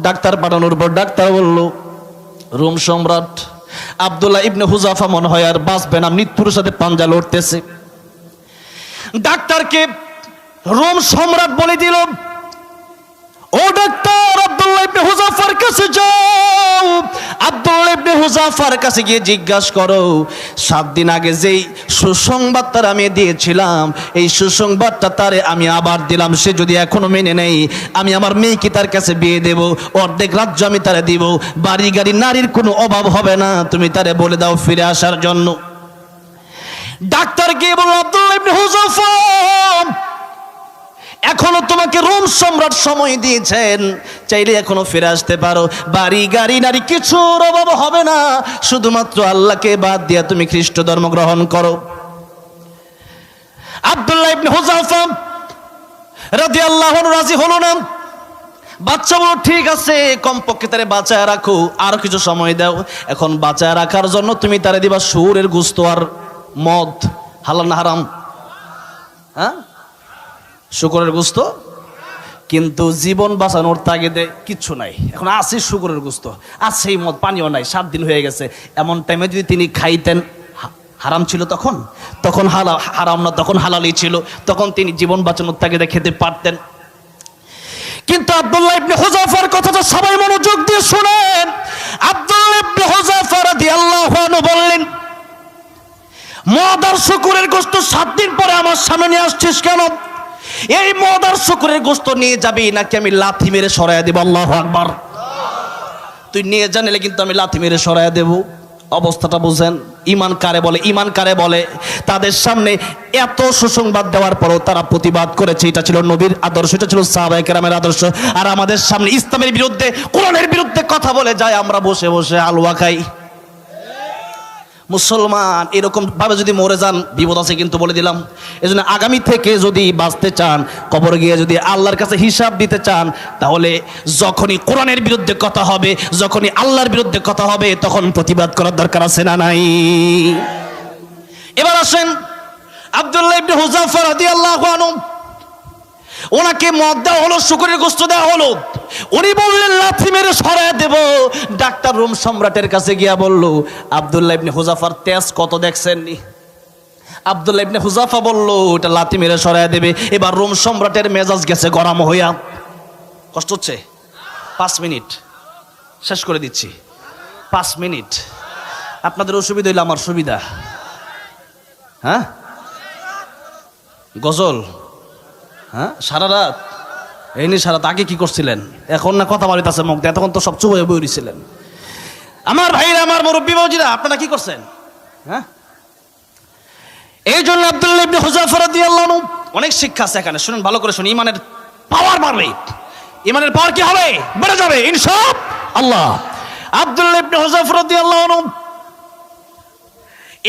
ডাক্তার পাঠানোর পর ডাক্তার বলল, রোম সম্রাট আব্দুল্লাহ ইবনে হুযাফা মনে হয় আর বাঁচবে না, মৃত্যুর সাথে পাঞ্জা লড়তেছে। ডাক্তারকে রোম সম্রাট বলে দিল, ও ডাক্তার, আব্দুল্লাহ ইবনে হুযাফার কাছে যাও, আব্দুল্লাহ ইবনে হুযাফার কাছে গিয়ে জিজ্ঞাসা করো 7 দিন আগে যেই সুসংবাদটা আমি দিয়েছিলাম, এই সুসংবাদটা তারে আমি আবার দিলাম, সে যদি এখনো মেনে নেই, আমি আমার মেয়েকে তার কাছে বিয়ে দেব, অর্ধেক রাজ্য আমি তারে দিব, বাড়ি গাড়ি নারীর কোনো অভাব হবে না, তুমি তারে বলে দাও ফিরে আসার জন্য। ডাক্তার গিয়ে বলল, আব্দুল্লাহ ইবনে হুযাফা, এখনো তোমাকে রোম সম্রাট সময় দিয়েছেন, চাইলে এখনো ফিরে আসতে পারো, বাড়ি গাড়ি নারী কিছুর অভাব হবে না, শুধুমাত্র আল্লাহকে বাদ দিয়ে তুমি খ্রিস্ট ধর্ম গ্রহণ করো। আব্দুল্লাহ ইবনে হুযাফা রাদিয়াল্লাহু আনহু রাজি হলো না। বাচ্চা বলো, ঠিক আছে, কমপক্ষে তারে বাঁচায় রাখো, আরো কিছু সময় দাও। এখন বাঁচায় রাখার জন্য তুমি তারে দিবা শুয়োরের গোশত আর মদ, হালাল না হারাম? হ্যাঁ, শুকরের গোশত, কিন্তু জীবন বাঁচানোর তাগিদে কিচ্ছু নাই, এখন আছে শুকরের গোশত, আছে এই মদ, পানিও নাই, 7 দিন হয়ে গেছে। এমন টাইমে যদি তিনি খাইতেন, হারাম ছিল তখন? তখন হারাম না, তখন হালালই ছিল, তখন তিনি জীবন বাঁচানোর তাগিদে খেতে পারতেন। কিন্তু আব্দুল্লাহ ইবনে হুযাফার কথাটা সবাই মনোযোগ দিয়ে শুনেন। আব্দুল্লাহ ইবনে হুযাফা রাদিয়াল্লাহু আনহু বললেন, মদ আর শুকরের গোশত 7 দিন পরে আমার সামনে নিয়ে আসছিস কেন? এই মদ আর শুকরের গোশত নিয়ে যাবি নাকি আমি লাথি মেরে সরাইয়া দেব? আল্লাহু আকবার। তুই নিয়ে জানলে কিন্তু আমি লাথি মেরে সরাইয়া দেব। অবস্থাটা বুঝেন, ঈমান কারে বলে, ঈমান কারে বলে। তাদের সামনে এত সুসংবাদ দেওয়ার পরও তারা প্রতিবাদ করেছে। এটা ছিল নবীর আদর্শ, এটা ছিল সাহাবায়ে কেরামের আদর্শ। আর আমাদের সামনে ইসলামের বিরুদ্ধে, কোরআনের বিরুদ্ধে কথা বলে যায়, আমরা বসে বসে আলুয়া খাই। মুসলমান এরকম ভাবে যদি মরে যান, বিপদ আছে কিন্তু, বলে দিলাম। এজন্য আগামী থেকে যদি বাঁচতে চান, কবর গিয়ে যদি আল্লাহর কাছে হিসাব দিতে চান, তাহলে যখনই কোরআনের বিরুদ্ধে কথা হবে, যখনই আল্লাহর বিরুদ্ধে কথা হবে, তখন প্রতিবাদ করার দরকার আছে না নাই? এবার আসেন, আব্দুল্লাহ ইবনে হুযাফা রাদিয়াল্লাহু আনহু, ওনাকে মদ দেওয়া হলো, শুকরের গোশত দেওয়া হলো, উনি বললেন লাথি মেরে সরায় দেব। ডাক্তার রোম সম্রাটের কাছে গিয়া বলল, আব্দুল্লাহ ইবনে হুযাফার তেজ কত দেখছেননি? আব্দুল্লাহ ইবনে হুযাফা বলল, এটা লাথি মেরে সরায় দেবে। এবার রোম সম্রাটের মেজাজ গেছে গরম হইয়া। কষ্ট হচ্ছে? 5 মিনিট শেষ করে দিচ্ছি, 5 মিনিট। আপনাদের অসুবিধা হইলে আমার সুবিধা। হ্যাঁ, গজল, হ্যাঁ, সারা রাত এমনি সারা রাত। আগে কি করছিলেন? এখন না কথা বলিতেছে মুখ দিয়ে, তখন তো সব চুপ হয়ে বইছিলেন। আমার ভাইরা, আমার মুরব্বী বাবুজিরা, আপনারা কি করছেন? হ্যাঁ, এই জন্য আব্দুল্লাহ ইবনে হুযাফা রাদিয়াল্লাহু আনহু, অনেক শিক্ষা আছে এখানে, শুনুন ভালো করে শুনুন। ইমানের পাওয়ার বাড়বে, ইমানের পাওয়ার কি হবে? বেড়ে যাবে ইনশাআল্লাহ। আব্দুল্লাহ ইবনে হুযাফা রাদিয়াল্লাহু আনহু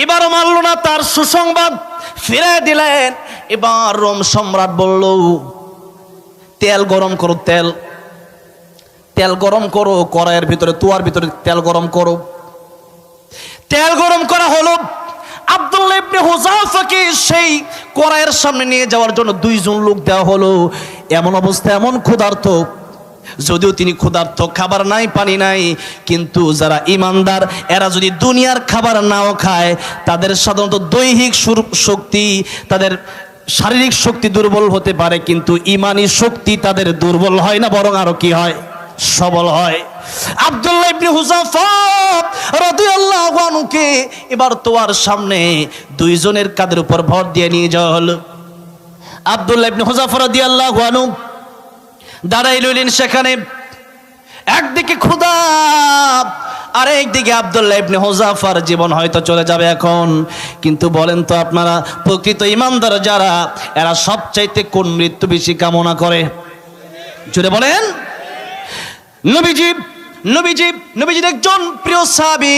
এবারও মানল না, তার সুসংবাদ ফিরে দিলেন। এবার রোম সম্রাট বলল, তেল গরম করো, তেল গরম করো, কড়াইয়ের ভিতরে, তুয়ার ভিতরে তেল গরম করো। তেল গরম করা হলো। আব্দুল্লাহ ইবনে হুযাফাকে সেই কড়াইয়ের সামনে নিয়ে যাওয়ার জন্য 2 জন লোক দেওয়া হলো। এমন অবস্থা, এমন ক্ষুধার্ত, যদিও তিনি ক্ষুধার্ত, খাবার নাই পানি নাই, কিন্তু যারা ইমানদার এরা যদি দুনিয়ার খাবার নাও খায়, তাদের সাধারণত দৈহিক শক্তি, তাদের শারীরিক শক্তি দুর্বল হতে পারে, কিন্তু ইমানি শক্তি তাদের দুর্বল হয় না, বরং আরো কি হয়, সবল হয়। আব্দুল্লাহ ইবনে হুযাফা রাদিয়াল্লাহু আনহুকে এবার তোমার সামনে দুইজনের কাঁধের উপর ভর দিয়ে নিয়ে যাওয়া হলো। আব্দুল্লাহ ইবনে হুযাফা রাদিয়াল্লাহু আনহু দাঁড়াই রইলেন সেখানে, একদিকে ক্ষুধা আর একদিকে আব্দুল্লাহ ইবনে হুযাফার জীবন হয়তো চলে যাবে এখন। কিন্তু বলেন তো আপনারা, প্রকৃত ইমানদার যারা, এরা সবচাইতে কোন মৃত্যু বেশি কামনা করে? জোরে বলেন। নবীজির একজন প্রিয় সাহাবী,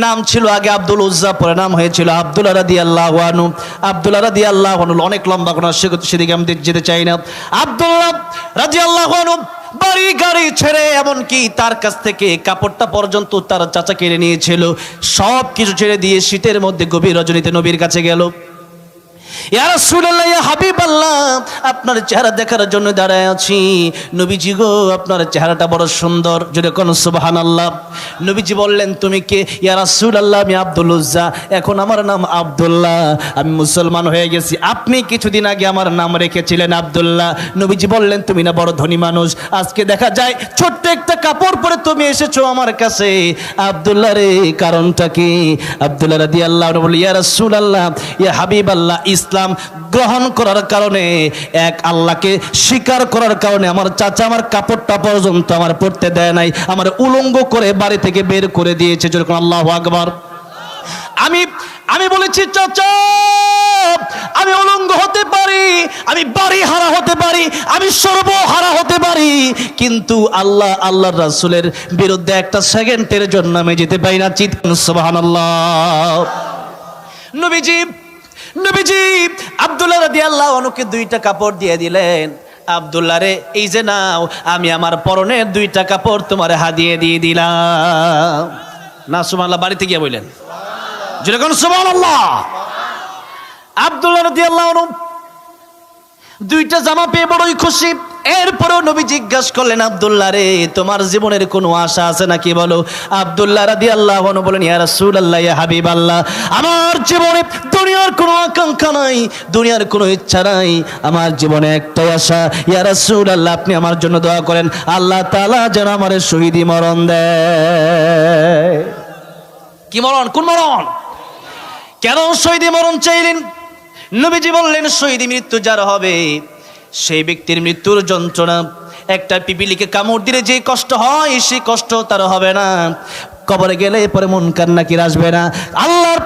নাম ছিল আগে আব্দুল উজ্জা, পরে নাম হয়েছিল আব্দুল্লাহ রাদিয়াল্লাহু আনহু। আব্দুল্লাহ রাদিয়াল্লাহু আনহু অনেক লম্বা কোন সেদিকে আমি যেতে চাই না। আব্দুল্লাহ রাদিয়াল্লাহু আনহু বাড়ি গাড়ি ছেড়ে, এমনকি তার কাছ থেকে কাপড়টা পর্যন্ত তার চাচা কিনে নিয়েছিল, সব কিছু ছেড়ে দিয়ে শীতের মধ্যে গভীর রজনীতে নবীর কাছে গেল। ইয়া রাসূলুল্লাহ, ইয়া হাবিবাল্লাহ, আপনার চেহারা দেখার জন্য দাঁড়ায় আছি। নবীজি গো, আপনার চেহারাটা বড় সুন্দর, যদি কোন সুবহানাল্লাহ। নবীজি বললেন, তুমি কে? ইয়া রাসূলুল্লাহ, আমি আব্দুল উজ্জা, এখন আমার নাম আব্দুল্লাহ, আমি মুসলমান হয়ে গেছি। আপনি কিছুদিন আগে আমার নাম রেখেছিলেন আব্দুল্লাহ। নবীজি বললেন, তুমি না বড় ধনী মানুষ, আজকে দেখা যায় ছোট্ট একটা কাপড় পরে তুমি এসেছো আমার কাছে, আব্দুল্লাহ রে, কারণটা কি? আব্দুল্লাহ রাদিয়াল্লাহু আনহু বললেন, ইয়া রাসূলুল্লাহ, ইয়া হাবিবাল্লাহ, ইসলাম গ্রহণ করার কারণে, এক আল্লাহকে স্বীকার করার কারণে আমার চাচা আমার কাপড়টা পর্যন্ত আমার পরতে দেয় নাই, আমার উলঙ্গ করে বাড়ি থেকে বের করে দিয়েছে। যখন আল্লাহু আকবার। আমি বলেছি, চাচা আমি উলঙ্গ হতে পারি, আমি বাড়ি হারা হতে পারি, আমি সর্বহারা হতে পারি, কিন্তু আল্লাহর রাসূলের বিরুদ্ধে একটা সেকেন্ডের জন্য আমি যেতে পারি না। চিৎকার সুবহানাল্লাহ। নবীজি আব্দুল্লাহ রাদিয়াল্লাহু আনহুকে 2টা কাপড় দিয়ে দিলেন। আব্দুল্লাহ রে, এই যে নাও, আমি আমার পরনের 2টা কাপড় তোমার হাদিয়ে দিয়ে দিলাম। না সুবহানাল্লাহ, বাড়িতে গিয়ে বললেন যেরকম সুবহানাল্লাহ। আব্দুল্লাহ রাদিয়াল্লাহু আনহু 2টা জামা পেয়ে বড়ই খুশি। এরপরেও নবী জিজ্ঞাসা করলেন, আব্দুল্লাহ রে, তোমার জীবনের কোনো আশা আছে নাকি বলো? আব্দুল্লাহ রাদিয়াল্লাহু আনহু বলেন, ইয়া রাসূলুল্লাহ, ইয়া হাবিবাল্লাহ, আমার জীবনে দুনিয়ার কোনো আকাঙ্ক্ষা নাই, দুনিয়ার কোনো ইচ্ছা নাই, আমার জীবনে একটাই আশা, ইয়া রাসূলুল্লাহ, আপনি আমার জন্য দোয়া করেন, আল্লাহ তাআলা যেন আমার শহীদি মরণ দেয়। কি মরণ? কোন মরণ? কেন শহীদি মরণ চাইলেন? নবীজি বললেন, শহীদি মৃত্যু যার হবে, সেই ব্যক্তির মৃত্যুর যন্ত্রণা, একটা পিপিলিকে কামড় দিলে যে কষ্ট হয়, সেই কষ্ট তার হবে না। কবরে গেলে পরে মুনকার নাকির আসবে না। আল্লাহর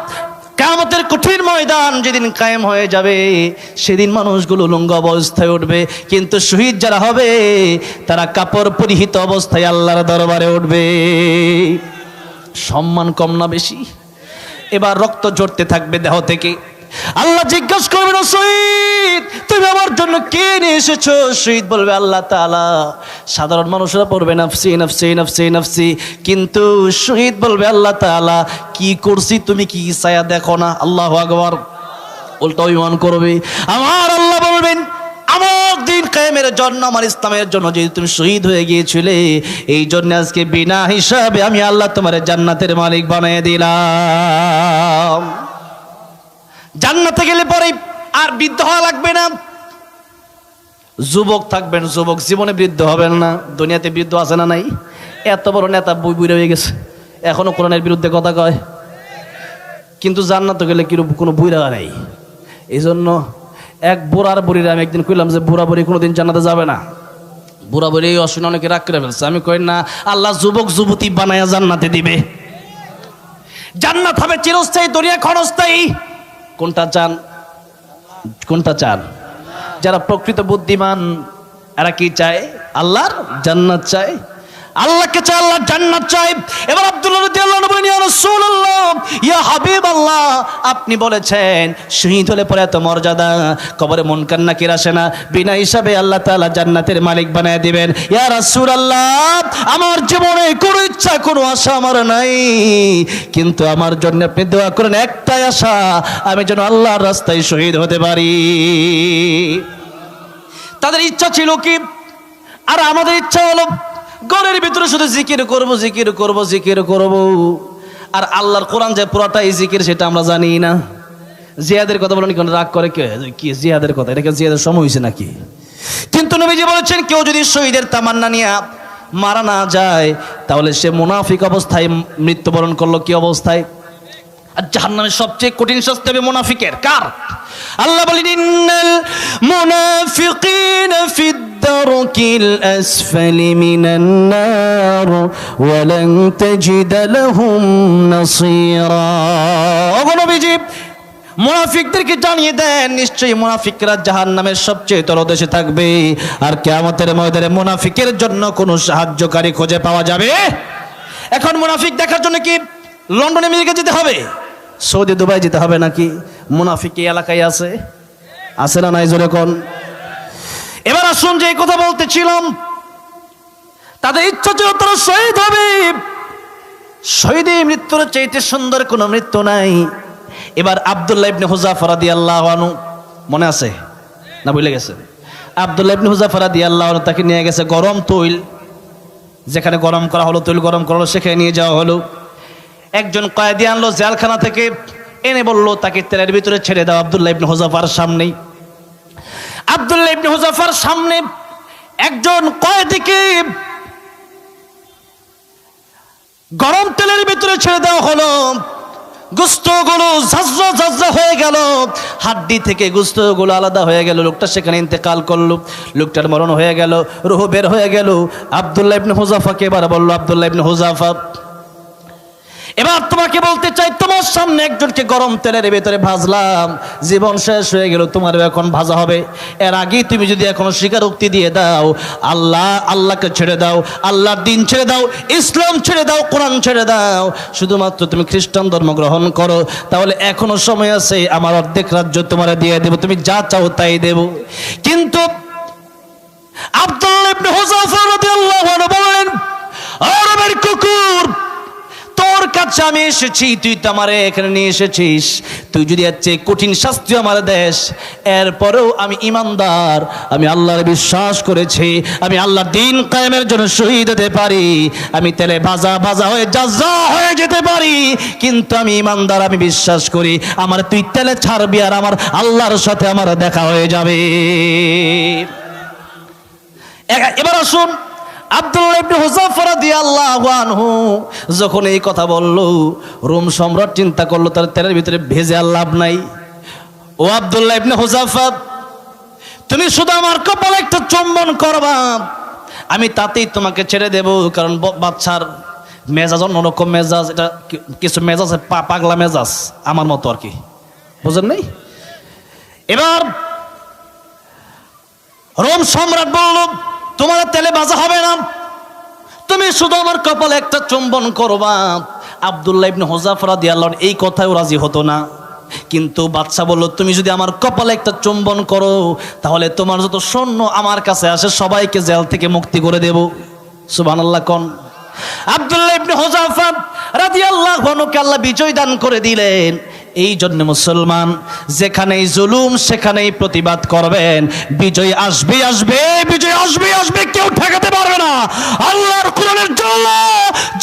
কিয়ামতের কঠিন ময়দান যেদিন কায়েম হয়ে যাবে, সেদিন মানুষগুলো উলঙ্গ অবস্থায় উঠবে, কিন্তু শহীদ যারা হবে তারা কাপড় পরিহিত অবস্থায় আল্লাহর দরবারে উঠবে। সম্মান কম না বেশি? এবার রক্ত ঝরতে থাকবে দেহ থেকে। আল্লাহ জিজ্ঞাসা করবেন, শহীদ তুমি আমার জন্য কে নিয়ে এসেছো? শহীদ বলবে, আল্লাহ তাআলা। সাধারণ মানুষরা পড়বে নাফসি নাফসি নাফসি নাফসি, কিন্তু শহীদ বলবে, আল্লাহ তাআলা কি করছি তুমি কি ছায়া দেখো না? আল্লাহু আকবার। উল্টা অভিমান করবে। আমার আল্লাহ বলবেন, আমার দিন কায়েমের জন্য, আমার ইসলামের জন্য যদি তুমি শহীদ হয়ে গিয়েছিলে, এই জন্য আজকে বিনা হিসাবে আমি আল্লাহ তোমার জান্নাতের মালিক বানিয়ে দিলাম। জান্নাতে গেলে পরে আর বৃদ্ধ হওয়া লাগবে না, যুবক থাকবেন, যুবক জীবনে বৃদ্ধ হবেন না। দুনিয়াতে বৃদ্ধ আছে না নাই? এত বড় নেতা বুড়া হয়ে গেছে, এখনো কোরআনের বিরুদ্ধে কথা কয়, কিন্তু জান্নাতে গেলে কোনো বুড়া নাই। এই জন্য এক বুড়ার বুড়িরা আমি একদিন কইলাম যে বুড়া বুড়ি কোনোদিন জান্নাতে যাবে না। বুড়া বুড়ি অশুনে অনেকে রাগ করে ফেলছে। আমি কই না, আল্লাহ যুবক যুবতী বানায়া জান্নাতে দিবে। জান্নাত হবে চিরস্থায়ী, দুনিয়া ক্ষণস্থায়ী। কোনটা চান? কোনটা চান? যারা প্রকৃত বুদ্ধিমান এরা কি চায়? আল্লাহর জান্নাত চায়, আল্লাহকে চায়, আল্লাহর জান্নাত চায়। এবার আব্দুল্লাহ রাদিয়াল্লাহু আনহু বলেন, ইয়া রাসূলুল্লাহ, ইয়া হাবিবাল্লাহ, আপনি বলেছেন শহীদ হলে পরে এত মর্যাদা, কবরে মুনকার নাকির আসে না, বিনা হিসাবে আল্লাহ তাআলা জান্নাতের মালিক বানায় দিবেন। ইয়া রাসূলুল্লাহ, আমার জীবনে কোনো ইচ্ছা কোনো আশা আমার নাই, কিন্তু আমার জন্য আপনি দোয়া করেন, একটাই আশা, আমি যেন আল্লাহর রাস্তায় শহীদ হতে পারি। তাদের ইচ্ছা ছিল কি? আর আমাদের ইচ্ছা হলো ঘরের ভিতরে শুধু জিকির করব জিকির করব জিকির করব, আর আল্লাহর কোরআন যে পুরোটাই জিকির সেটা আমরা জানি না। জিহাদের কথা বলেন, কেন রাগ করে কে? কি জিহাদের কথা? এটা কি জিহাদের সময় হয়েছে নাকি? কিন্তু নবীজি বলেছেন কেউ যদি শহীদের তামান্না নিয়ে মারা না যায় তাহলে সে মুনাফিক অবস্থায় মৃত্যুবরণ করলো। কি অবস্থায়? আর জাহান্নামের সবচেয়ে কঠিন শাস্তি হবে মুনাফিকের। কার? আল্লাহ বলেন ইন্নাল মুনাফিকিনা ফিদ দারকিল আসফালি মিনান নার ওয়া লান তাজিদ লাহুম নাসীরা। ওগো নবীজি, মুনাফিকদেরকে জানিয়ে দেন নিশ্চয়ই মুনাফিকরা জাহান্নামের সবচেয়ে তলদেশে থাকবে, আর কিয়ামতের ময়দানে মুনাফিকের জন্য কোনো সাহায্যকারী খুঁজে পাওয়া যাবে। এখন মুনাফিক দেখার জন্য কি লন্ডন আমেরিকা যেতে হবে? সৌদি দুবাই যেতে হবে নাকি? মুনাফিক এই এলাকায় আছে, আছে না নাই? জোরে কোন। এবার আসুন, যে কথা বলতেছিলাম, তাদের ইচ্ছা ছিল তারা শহীদ হবে। শহীদে মৃত্যুর চাইতে সুন্দর কোনো মৃত্যু নাই। এবার আব্দুল্লাহ ইবনে হুযাফা রাদিয়াল্লাহু আনহু, মনে আছে না ভুলে গেছেন? আব্দুল্লাহ ইবনে হুযাফা রাদিয়াল্লাহু আনহু তাকে নিয়ে গেছে গরম তৈল, যেখানে গরম করা হলো, তৈল গরম করা হলো, সেখানে নিয়ে যাওয়া হলো। একজন কয়েদি আনলো জেলখানা থেকে, এনে বলল তাকে তেলের ভিতরে ছেড়ে দাও আব্দুল্লাহ ইবনে হুযাফার সামনেই। আব্দুল্লাহ ইবনে হুযাফার সামনে একজন কয়েদিকে গরম তেলের ভিতরে ছেড়ে দেওয়া হলো। গোস্তগুলো ঝাঁঝরা ঝাঁঝরা হয়ে গেল, হাড্ডি থেকে গোস্তগুলো আলাদা হয়ে গেল। লোকটা সেখানে ইন্তেকাল করলো, লোকটার মরণ হয়ে গেল, রূহ বের হয়ে গেল। আব্দুল্লাহ ইবনে হুযাফাকে এবার বলল, আব্দুল্লাহ ইবনে হুযাফা, এবার তোমাকে বলতে চাই, তোমার সামনে একজনকে গরম তেলের ভেতরে ভাজলাম, জীবন শেষ হয়ে গেল, তোমারও এখন ভাজা হবে। এর আগেই তুমি যদি এখনো স্বীকারোক্তি দিয়ে দাও, আল্লাহকে ছেড়ে দাও, আল্লাহর দিন ছেড়ে দাও, ইসলাম ছেড়ে দাও, কোরআন ছেড়ে দাও, শুধুমাত্র তুমি খ্রিস্টান ধর্ম গ্রহণ করো, তাহলে এখনো সময় আছে, আমার অর্ধেক রাজ্য তোমার দিয়ে দেব, তুমি যা চাও তাই দেব। কিন্তু আব্দুল্লাহ ইবনে হুযাফা রাদিয়াল্লাহু আনহু বলেন, আরবের কুকুর, তোর কাছে আমি এসেছি, তুই তো আমারে এখানে নিয়ে এসেছিস, তুই যদি এর চেয়ে কঠিন শাস্তি আমার দেশ, এরপরেও আমি ইমানদার, আমি আল্লাহর বিশ্বাস করেছি, আমি আল্লাহর দিন কায়েমের জন্য শহীদ হতে পারি, আমি তেলে ভাজা ভাজা হয়ে যা হয়ে যেতে পারি, কিন্তু আমি ইমানদার, আমি বিশ্বাস করি আমার তুই তেলে ছাড়বি আর আমার আল্লাহর সাথে আমার দেখা হয়ে যাবে। এবার আসুন, আব্দুল্লাহ ইবনে হুযাফা রাদিয়াল্লাহু আনহু যখন এই কথা বলল, রোম সম্রাট চিন্তা করলো তার তেলের ভিতরে ভেজে আর লাভ নাই। ও আব্দুল্লাহ ইবনে হুযাফা, তুমি শুধু আমার কপালে একটা চুম্বন করবা, আমি তাতেই তোমাকে ছেড়ে দেব। কারণ বাচ্চার মেজাজ অন্যরকম মেজাজ, এটা কিছু মেজাজ পাগলা মেজাজ, আমার মতো আর কি, বুঝেন নাই? এবার রোম সম্রাট বলল, তোমার তেলে ভাজা হবে না, তুমি শুধু আমার কপালে একটা চুম্বন করবা। আব্দুল্লাহ ইবনে হুযাফা রাদিয়াল্লাহু আনহু এই কথাও রাজি হতো না, কিন্তু বাদশা বলল, তুমি যদি আমার কপালে একটা চুম্বন করো তাহলে তোমার যত সৈন্য আমার কাছে আসে সবাইকে জেল থেকে মুক্তি করে দেব। সুবহানাল্লাহ কোন। আব্দুল্লাহ ইবনে হুযাফা রাদিয়াল্লাহু আনহুকে আল্লাহ বিজয় দান করে দিলেন। এই জন্য মুসলমান যেখানেই জুলুম সেখানেই প্রতিবাদ করবেন, বিজয় আসবে আসবে, বিজয় আসবে আসবে, কেউ ঠেকাতে পারবে না। আল্লাহর কোরআনের জন্য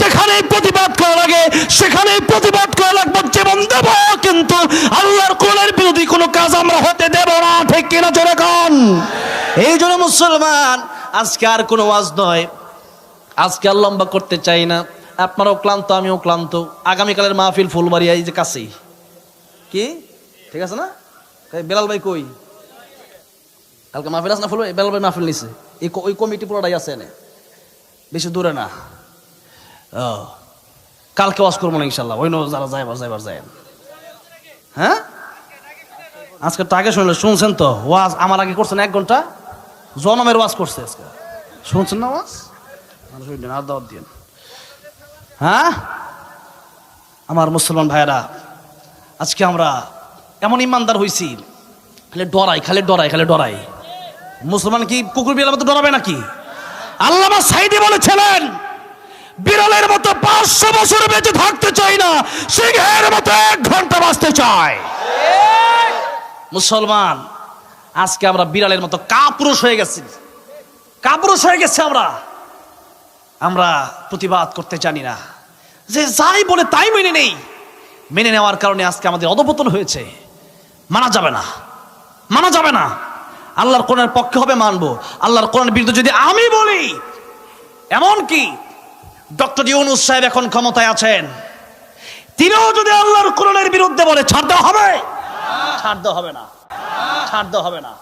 যেখানেই প্রতিবাদ করা লাগে সেখানেই প্রতিবাদ করা লাগবে, জীবন দেব, কিন্তু আল্লাহর কোরআনের বিরোধী কোনো কাজ আমরা হতে দেব না, ঠিক কিনা জোরে কোন। এই জন্য মুসলমান, আজকে আর কোনো ওয়াজ নয়, আজকে আর লম্বা করতে চাই না, আপনারাও ক্লান্ত, আমিও ক্লান্ত। আগামীকালের মাহফিল ফুলবাড়িয়া, এই যে কাছেই, কি ঠিক আছে না? বেলাল ভাই কই? কালকে মাহফিল আছে না? ফুল বেলাল ভাই মাহফিল নিছে, ওই কমিটি পুরোটাই আছে, এনে বেশি দূরে না। কালকে ওয়াজ করবো না ইনশাল্লাহ, ওই যারা যাইবার যায়। হ্যাঁ, আজকে তো আগে শুনছেন তো ওয়াজ, আমার আগে করছেন 1 ঘন্টা, জনমের ওয়াজ করছে আজকে, শুনছেন না ওয়াজ? আর দাওয়াত দিন। হ্যাঁ আমার মুসলমান ভাইয়েরা, আজকে আমরা এমন ইমানদার হইছি, খালি ডরাই। মুসলমান কি কুকুর বিড়ালের মতো ডরাবে নাকি? আল্লামা সাঈদী বলেছিলেন, বিড়ালের মতো 500 বছর বেঁচে থাকতে চাই না, সিংহের মতো 1 ঘন্টা বাঁচতে চাই। মুসলমান, আজকে আমরা বিড়ালের মতো কাপুরুষ হয়ে গেছি। কাপুরুষ হয়ে গেছে আমরা প্রতিবাদ করতে জানি না, যে যাই বলে তাই মেনে নেই। মেনে নেওয়ার কারণে আজকে আমাদের অধপতন হয়েছে। মানা যাবে না, মানা যাবে না। আল্লাহর কোরআনের পক্ষে হবে মানবো, আল্লাহর কোরআনের বিরুদ্ধে যদি আমি বলি, এমনকি ডক্টর ইউনূস সাহেব এখন ক্ষমতায় আছেন, তিনিও যদি আল্লাহর কোরআনের বিরুদ্ধে বলে, ছাড় দেওয়া হবে? ছাড় দেওয়া হবে না, ছাড় দেওয়া হবে না।